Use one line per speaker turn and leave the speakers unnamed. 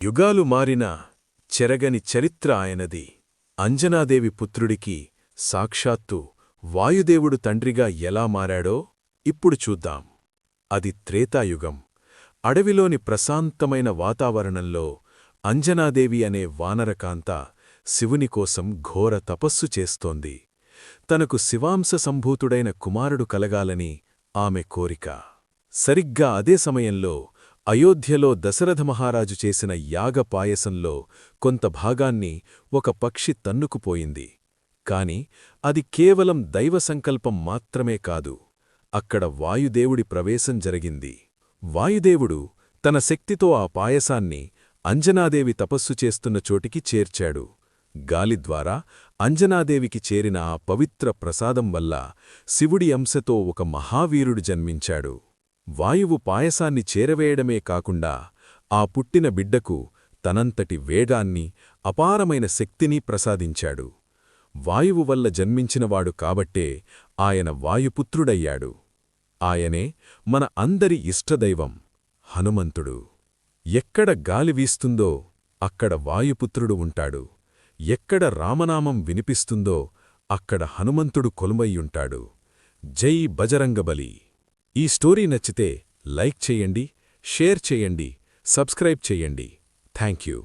యుగాలు మారినా చెరగని చరిత్ర ఆయనది. అంజనాదేవి పుత్రుడికి సాక్షాత్తు వాయుదేవుడు తండ్రిగా ఎలా మారాడో ఇప్పుడు చూద్దాం. అది త్రేతాయుగం. అడవిలోని ప్రశాంతమైన వాతావరణంలో అంజనాదేవి అనే వానరకాంత శివునికోసం ఘోర తపస్సు చేస్తోంది. తనకు శివాంశ సంభూతుడైన కుమారుడు కలగాలని ఆమె కోరిక. సరిగ్గా అదే సమయంలో అయోధ్యలో దశరథ మహారాజు చేసిన యాగ పాయసంలో కొంత భాగాన్ని ఒక పక్షి తన్నుకుపోయింది. కాని అది కేవలం దైవసంకల్పం మాత్రమే కాదు. అక్కడ వాయుదేవుడి ప్రవేశం జరిగింది. వాయుదేవుడు తన శక్తితో ఆ పాయసాన్ని అంజనాదేవి తపస్సు చేస్తున్న చోటికి చేర్చాడు. గాలిద్వారా అంజనాదేవికి చేరిన ఆ పవిత్ర ప్రసాదం వల్ల శివుడి అంశతో ఒక మహావీరుడు జన్మించాడు. వాయువు పాయసాన్ని చేరవేయడమే కాకుండా ఆ పుట్టిన బిడ్డకు తనంతటి వేగాన్ని, అపారమైన శక్తిని ప్రసాదించాడు. వాయువు వల్ల జన్మించినవాడు కాబట్టే ఆయన వాయుపుత్రుడయ్యాడు. ఆయనే మన అందరి ఇష్టదైవం హనుమంతుడు. ఎక్కడ గాలి వీస్తుందో అక్కడ వాయుపుత్రుడు ఉంటాడు. ఎక్కడ రామనామం వినిపిస్తుందో అక్కడ హనుమంతుడు కొలువయ్యుంటాడు. జై బజరంగబలి. ఈ స్టోరీ నచ్చితే లైక్ చేయండి, షేర్ చేయండి, సబ్స్క్రైబ్ చేయండి. Thank you.